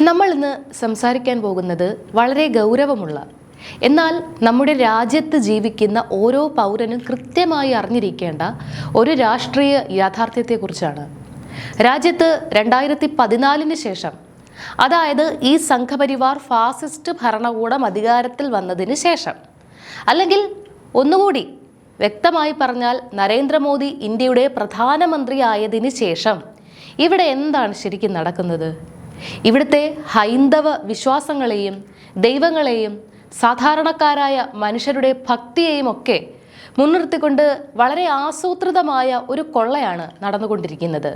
നമ്മൾ ഇന്ന് സംസാരിക്കാൻ പോകുന്നത് വളരെ ഗൗരവമുള്ള, എന്നാൽ നമ്മുടെ രാജ്യത്ത് ജീവിക്കുന്ന ഓരോ പൗരനും കൃത്യമായി അറിഞ്ഞിരിക്കേണ്ട ഒരു രാഷ്ട്രീയ യാഥാർത്ഥ്യത്തെക്കുറിച്ചാണ്. രാജ്യത്ത് 2014 ശേഷം, അതായത് ഈ സംഘപരിവാർ ഫാസിസ്റ്റ് ഭരണകൂടം അധികാരത്തിൽ വന്നതിന് ശേഷം, അല്ലെങ്കിൽ ഒന്നുകൂടി വ്യക്തമായി പറഞ്ഞാൽ നരേന്ദ്രമോദി ഇന്ത്യയുടെ പ്രധാനമന്ത്രിയായതിന് ശേഷം ഇവിടെ എന്താണ് ശരിക്കും നടക്കുന്നത്? ഇവിടുത്തെ ഹൈന്ദവ വിശ്വാസങ്ങളെയും ദൈവങ്ങളെയും സാധാരണക്കാരായ മനുഷ്യരുടെ ഭക്തിയെയും ഒക്കെ മുൻനിർത്തിക്കൊണ്ട് വളരെ ആസൂത്രിതമായ ഒരു കൊള്ളയാണ് നടന്നുകൊണ്ടിരിക്കുന്നത്.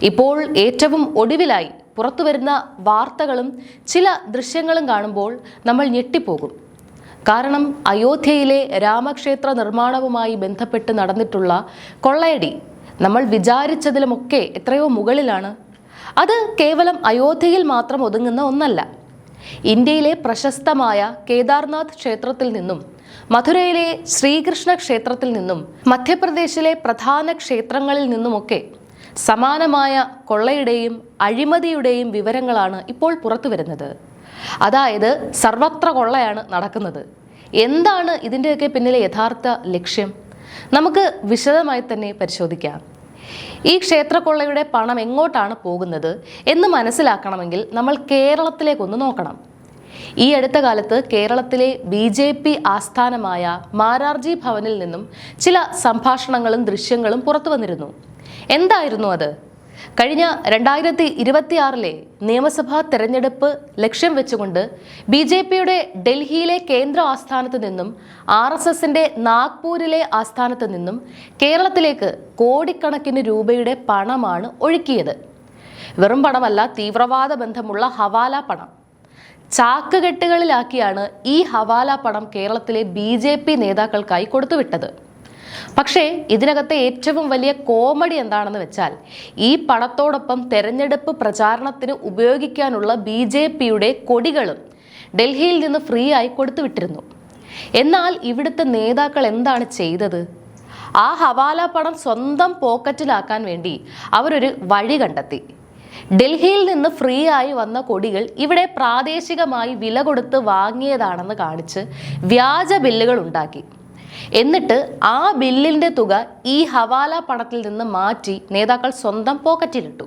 ഇപ്പോൾ ഏറ്റവും ഒടുവിലായി പുറത്തുവരുന്ന വാർത്തകളും ചില ദൃശ്യങ്ങളും കാണുമ്പോൾ നമ്മൾ ഞെട്ടിപ്പോകും. കാരണം അയോധ്യയിലെ രാമക്ഷേത്ര നിർമ്മാണവുമായി ബന്ധപ്പെട്ട് നടന്നിട്ടുള്ള കൊള്ളയടി നമ്മൾ വിചാരിച്ചതിലുമൊക്കെ എത്രയോ മുകളിലാണ്. അത് കേവലം അയോധ്യയിൽ മാത്രം ഒതുങ്ങുന്ന ഒന്നല്ല. ഇന്ത്യയിലെ പ്രശസ്തമായ കേദാർനാഥ് ക്ഷേത്രത്തിൽ നിന്നും, മഥുരയിലെ ശ്രീകൃഷ്ണ ക്ഷേത്രത്തിൽ നിന്നും, മധ്യപ്രദേശിലെ പ്രധാന ക്ഷേത്രങ്ങളിൽ നിന്നുമൊക്കെ സമാനമായ കൊള്ളയുടെയും അഴിമതിയുടെയും വിവരങ്ങളാണ് ഇപ്പോൾ പുറത്തു വരുന്നത്. അതായത് സർവത്ര കൊള്ളയാണ് നടക്കുന്നത്. എന്താണ് ഇതിൻ്റെയൊക്കെ പിന്നിലെ യഥാർത്ഥ ലക്ഷ്യം? നമുക്ക് വിശദമായി തന്നെ പരിശോധിക്കാം. ഈ ക്ഷേത്രക്കൊള്ളയുടെ പണം എങ്ങോട്ടാണ് പോകുന്നത് എന്ന് മനസ്സിലാക്കണമെങ്കിൽ നമ്മൾ കേരളത്തിലേക്കൊന്ന് നോക്കണം. ഈ അടുത്ത കാലത്ത് കേരളത്തിലെ BJP ആസ്ഥാനമായ മാരാർജി ഭവനിൽ നിന്നും ചില സംഭാഷണങ്ങളും ദൃശ്യങ്ങളും പുറത്തു വന്നിരുന്നു. എന്തായിരുന്നു അത്? കഴിഞ്ഞ 2026 നിയമസഭാ തെരഞ്ഞെടുപ്പ് ലക്ഷ്യം വെച്ചുകൊണ്ട് BJPയുടെ ഡൽഹിയിലെ കേന്ദ്ര ആസ്ഥാനത്ത് നിന്നും RSSന്റെ നാഗ്പൂരിലെ ആസ്ഥാനത്ത് നിന്നും കേരളത്തിലേക്ക് കോടിക്കണക്കിന് രൂപയുടെ പണമാണ് ഒഴുക്കിയത്. വെറും പണമല്ല, തീവ്രവാദ ബന്ധമുള്ള ഹവാല പണം. ചാക്കുകെട്ടുകളിലാക്കിയാണ് ഈ ഹവാല പണം കേരളത്തിലെ BJP നേതാക്കൾക്കായി കൊടുത്തുവിട്ടത്. പക്ഷേ ഇതിനകത്തെ ഏറ്റവും വലിയ കോമഡി എന്താണെന്ന് വെച്ചാൽ, ഈ പണത്തോടൊപ്പം തെരഞ്ഞെടുപ്പ് പ്രചാരണത്തിന് ഉപയോഗിക്കാനുള്ള BJPയുടെ കൊടികളും ഡൽഹിയിൽ നിന്ന് ഫ്രീ ആയി കൊടുത്തുവിട്ടിരുന്നു. എന്നാൽ ഇവിടുത്തെ നേതാക്കൾ എന്താണ് ചെയ്തത്? ആ ഹവാല പണം സ്വന്തം പോക്കറ്റിലാക്കാൻ വേണ്ടി അവരൊരു വഴി കണ്ടെത്തി. ഡൽഹിയിൽ നിന്ന് ഫ്രീ ആയി വന്ന കൊടികൾ ഇവിടെ പ്രാദേശികമായി വില കൊടുത്ത് വാങ്ങിയതാണെന്ന് കാണിച്ച് വ്യാജ ബില്ലുകൾ ഉണ്ടാക്കി. എന്നിട്ട് ആ ബില്ലിൻ്റെ തുക ഈ ഹവാല പണത്തിൽ നിന്ന് മാറ്റി നേതാക്കൾ സ്വന്തം പോക്കറ്റിലിട്ടു.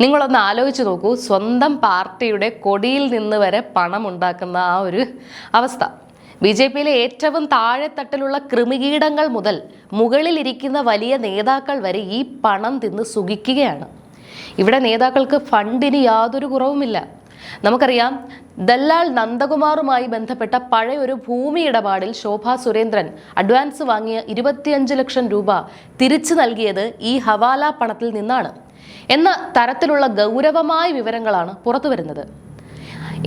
നിങ്ങളൊന്ന് ആലോചിച്ച് നോക്കൂ, സ്വന്തം പാർട്ടിയുടെ കൊടിയിൽ നിന്ന് വരെ പണം ഉണ്ടാക്കുന്ന ആ ഒരു അവസ്ഥ. BJPയിലെ ഏറ്റവും താഴെത്തട്ടിലുള്ള കൃമികീടങ്ങൾ മുതൽ മുകളിലിരിക്കുന്ന വലിയ നേതാക്കൾ വരെ ഈ പണം തിന്ന് സുഖിക്കുകയാണ്. ഇവിടെ നേതാക്കൾക്ക് ഫണ്ടിന് യാതൊരു കുറവുമില്ല. നമുക്കറിയാം, ദല്ലാൽ നന്ദകുമാറുമായി ബന്ധപ്പെട്ട പഴയ ഒരു ഭൂമി ഇടപാടിൽ ശോഭാ സുരേന്ദ്രൻ അഡ്വാൻസ് വാങ്ങിയ 25 ലക്ഷം രൂപ തിരിച്ചു നൽകിയത് ഈ ഹവാല പണത്തിൽ നിന്നാണ് എന്ന തരത്തിലുള്ള ഗൗരവമായ വിവരങ്ങളാണ് പുറത്തു വരുന്നത്.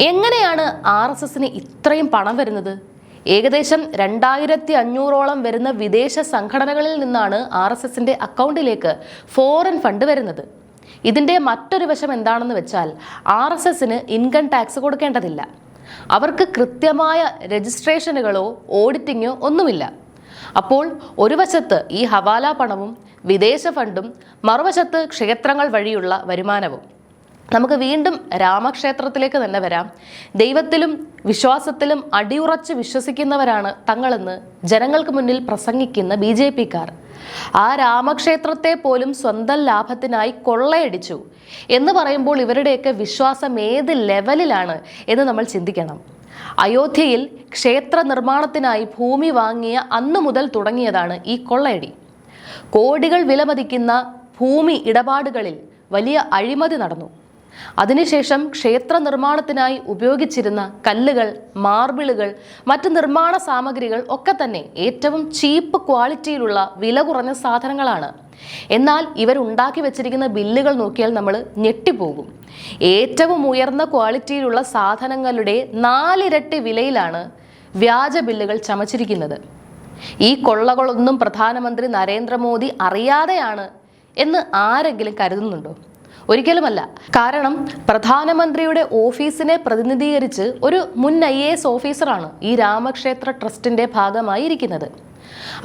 എങ്ങനെയാണ് RSSന് ഇത്രയും പണം വരുന്നത്? ഏകദേശം 2500ഓളം വരുന്ന വിദേശ സംഘടനകളിൽ നിന്നാണ് RSSന്റെ അക്കൗണ്ടിലേക്ക് ഫോറിൻ ഫണ്ട് വരുന്നത്. ഇതിൻ്റെ മറ്റൊരു വശം എന്താണെന്ന് വെച്ചാൽ, RSSന് ഇൻകം ടാക്സ് കൊടുക്കേണ്ടതില്ല. അവർക്ക് കൃത്യമായ രജിസ്ട്രേഷനുകളോ ഓഡിറ്റിങ്ങോ ഒന്നുമില്ല. അപ്പോൾ ഒരു വശത്ത് ഈ ഹവാല പണവും വിദേശ ഫണ്ടും, മറുവശത്ത് ക്ഷേത്രങ്ങൾ വഴിയുള്ള വരുമാനവും. നമുക്ക് വീണ്ടും രാമക്ഷേത്രത്തിലേക്ക് തന്നെ വരാം. ദൈവത്തിലും വിശ്വാസത്തിലും അടിയുറച്ച് വിശ്വസിക്കുന്നവരാണ് തങ്ങളെന്ന് ജനങ്ങൾക്ക് മുന്നിൽ പ്രസംഗിക്കുന്ന BJPക്കാർ ആ രാമക്ഷേത്രത്തെ പോലും സ്വന്തം ലാഭത്തിനായി കൊള്ളയടിച്ചു എന്ന് പറയുമ്പോൾ ഇവരുടെയൊക്കെ വിശ്വാസം ഏത് ലെവലിലാണ് എന്ന് നമ്മൾ ചിന്തിക്കണം. അയോധ്യയിൽ ക്ഷേത്ര നിർമ്മാണത്തിനായി ഭൂമി വാങ്ങിയ അന്നു മുതൽ തുടങ്ങിയതാണ് ഈ കൊള്ളയടി. കോടികൾ വിലമതിക്കുന്ന ഭൂമി ഇടപാടുകളിൽ വലിയ അഴിമതി നടന്നു. അതിനുശേഷം ക്ഷേത്ര നിർമ്മാണത്തിനായി ഉപയോഗിച്ചിരുന്ന കല്ലുകൾ, മാർബിളുകൾ, മറ്റ് നിർമ്മാണ സാമഗ്രികൾ ഒക്കെ തന്നെ ഏറ്റവും ചീപ്പ് ക്വാളിറ്റിയിലുള്ള വില കുറഞ്ഞ സാധനങ്ങളാണ്. എന്നാൽ ഇവരുണ്ടാക്കി വെച്ചിരിക്കുന്ന ബില്ലുകൾ നോക്കിയാൽ നമ്മൾ ഞെട്ടിപ്പോകും. ഏറ്റവും ഉയർന്ന ക്വാളിറ്റിയിലുള്ള സാധനങ്ങളുടെ 4 ഇരട്ടി വിലയിലാണ് വ്യാജ ബില്ലുകൾ ചമച്ചിരിക്കുന്നത്. ഈ കൊള്ളകളൊന്നും പ്രധാനമന്ത്രി നരേന്ദ്രമോദി അറിയാതെയാണ് എന്ന് ആരെങ്കിലും കരുതുന്നുണ്ടോ? ഒരിക്കലുമല്ല. കാരണം പ്രധാനമന്ത്രിയുടെ ഓഫീസിനെ പ്രതിനിധീകരിച്ച് ഒരു മുൻ IAS ഓഫീസറാണ് ഈ രാമക്ഷേത്ര ട്രസ്റ്റിന്റെ ഭാഗമായി ഇരിക്കുന്നത്.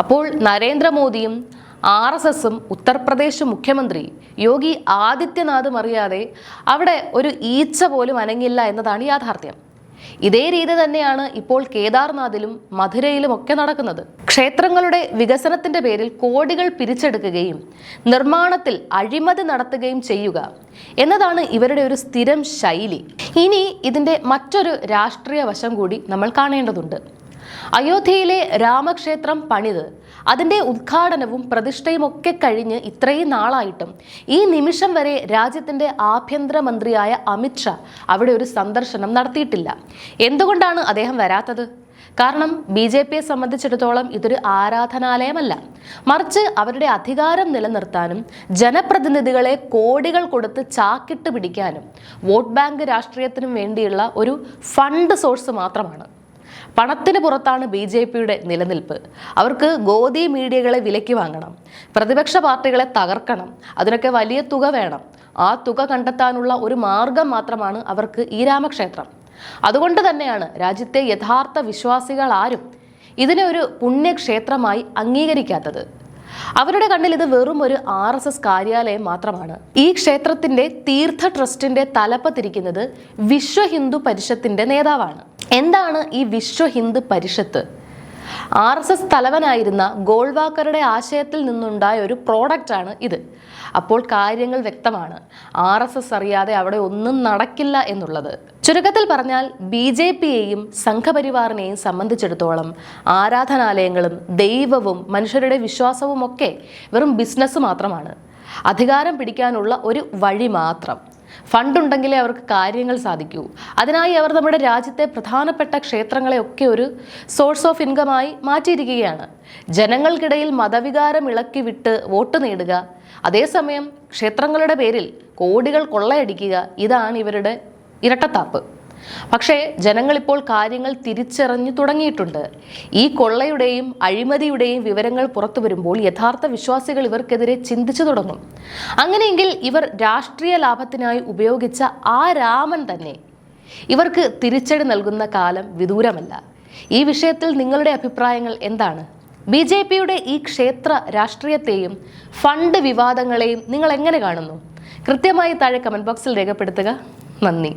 അപ്പോൾ നരേന്ദ്രമോദിയും RSSും ഉത്തർപ്രദേശ് മുഖ്യമന്ത്രി യോഗി ആദിത്യനാഥും അറിയാതെ അവിടെ ഒരു ഈച്ച പോലും അനങ്ങില്ല എന്നതാണ് യാഥാർത്ഥ്യം. ഇതേ രീതി തന്നെയാണ് ഇപ്പോൾ കേദാർനാഥിലും മധുരയിലും ഒക്കെ നടക്കുന്നത്. ക്ഷേത്രങ്ങളുടെ വികസനത്തിന്റെ പേരിൽ കോടികൾ പിരിച്ചെടുക്കുകയും നിർമ്മാണത്തിൽ അഴിമതി നടത്തുകയും ചെയ്യുക എന്നതാണ് ഇവരുടെ ഒരു സ്ഥിരം ശൈലി. ഇനി ഇതിന്റെ മറ്റൊരു രാഷ്ട്രീയ വശം കൂടി നമ്മൾ കാണേണ്ടതുണ്ട്. അയോധ്യയിലെ രാമക്ഷേത്രം പണിത് അതിൻ്റെ ഉദ്ഘാടനവും പ്രതിഷ്ഠയും ഒക്കെ കഴിഞ്ഞ് ഇത്രയും നാളായിട്ടും ഈ നിമിഷം വരെ രാജ്യത്തിൻ്റെ ആഭ്യന്തരമന്ത്രിയായ അമിത്ഷാ അവിടെ ഒരു സന്ദർശനം നടത്തിയിട്ടില്ല. എന്തുകൊണ്ടാണ് അദ്ദേഹം വരാത്തത്? കാരണം BJPയെ സംബന്ധിച്ചിടത്തോളം ഇതൊരു ആരാധനാലയമല്ല, മറിച്ച് അവരുടെ അധികാരം നിലനിർത്താനും ജനപ്രതിനിധികളെ കോടികൾ കൊടുത്ത് ചാക്കിട്ട് പിടിക്കാനും വോട്ട് ബാങ്ക് രാഷ്ട്രീയത്തിനും വേണ്ടിയുള്ള ഒരു ഫണ്ട് സോഴ്സ് മാത്രമാണ്. പണത്തിന് പുറത്താണ് BJPയുടെ നിലനിൽപ്പ്. അവർക്ക് ഗോദി മീഡിയകളെ വിലയ്ക്ക് വാങ്ങണം, പ്രതിപക്ഷ പാർട്ടികളെ തകർക്കണം, അതിനൊക്കെ വലിയ തുക വേണം. ആ തുക കണ്ടെത്താനുള്ള ഒരു മാർഗം മാത്രമാണ് അവർക്ക് ഈ രാമക്ഷേത്രം. അതുകൊണ്ട് തന്നെയാണ് രാജ്യത്തെ യഥാർത്ഥ വിശ്വാസികൾ ആരും ഇതിനെ ഒരു പുണ്യക്ഷേത്രമായി അംഗീകരിക്കാത്തത്. അവരുടെ കണ്ണിൽ ഇത് വെറും ഒരു RSS കാര്യാലയം മാത്രമാണ്. ഈ ക്ഷേത്രത്തിന്റെ തീർത്ഥ ട്രസ്റ്റിന്റെ തലപ്പത്തിരിക്കുന്നത് വിശ്വ ഹിന്ദു പരിഷത്തിന്റെ നേതാവാണ്. എന്താണ് ഈ വിശ്വ ഹിന്ദു പരിഷത്ത്? RSS തലവനായിരുന്ന ഗോൾവാക്കറുടെ ആശയത്തിൽ നിന്നുണ്ടായ ഒരു പ്രോഡക്റ്റാണ് ഇത്. അപ്പോൾ കാര്യങ്ങൾ വ്യക്തമാണ്. RSS അറിയാതെ അവിടെ ഒന്നും നടക്കില്ല എന്നുള്ളത്. ചുരുക്കത്തിൽ പറഞ്ഞാൽ BJPയെയും സംഘപരിവാറിനെയും സംബന്ധിച്ചിടത്തോളം ആരാധനാലയങ്ങളും ദൈവവും മനുഷ്യരുടെ വിശ്വാസവും ഒക്കെ വെറും ബിസിനസ് മാത്രമാണ്. അധികാരം പിടിക്കാനുള്ള ഒരു വഴി മാത്രം. ഫണ്ടുണ്ടെങ്കിലേ അവർക്ക് കാര്യങ്ങൾ സാധിക്കൂ. അതിനായി അവർ നമ്മുടെ രാജ്യത്തെ പ്രധാനപ്പെട്ട ക്ഷേത്രങ്ങളെയൊക്കെ ഒരു സോഴ്സ് ഓഫ് ഇൻകമായി മാറ്റിയിരിക്കുകയാണ്. ജനങ്ങൾക്കിടയിൽ മതവികാരം ഇളക്കി വിട്ട് വോട്ട് നേടുക, അതേസമയം ക്ഷേത്രങ്ങളുടെ പേരിൽ കോടികൾ കൊള്ളയടിക്കുക, ഇതാണ് ഇവരുടെ ഇരട്ടത്താപ്പ്. പക്ഷേ ജനങ്ങളിപ്പോൾ കാര്യങ്ങൾ തിരിച്ചറിഞ്ഞു തുടങ്ങിയിട്ടുണ്ട്. ഈ കൊള്ളയുടെയും അഴിമതിയുടെയും വിവരങ്ങൾ പുറത്തു വരുമ്പോൾ യഥാർത്ഥ വിശ്വാസികൾ ഇവർക്കെതിരെ ചിന്തിച്ചു തുടങ്ങും. അങ്ങനെയെങ്കിൽ ഇവർ രാഷ്ട്രീയ ലാഭത്തിനായി ഉപയോഗിച്ച ആ രാമൻ തന്നെ ഇവർക്ക് തിരിച്ചടി നൽകുന്ന കാലം വിദൂരമല്ല. ഈ വിഷയത്തിൽ നിങ്ങളുടെ അഭിപ്രായങ്ങൾ എന്താണ്? BJPയുടെ ഈ ക്ഷേത്ര രാഷ്ട്രീയത്തെയും ഫണ്ട് വിവാദങ്ങളെയും നിങ്ങൾ എങ്ങനെ കാണുന്നു? കൃത്യമായി താഴെ കമന്റ് ബോക്സിൽ രേഖപ്പെടുത്തുക. നന്ദി.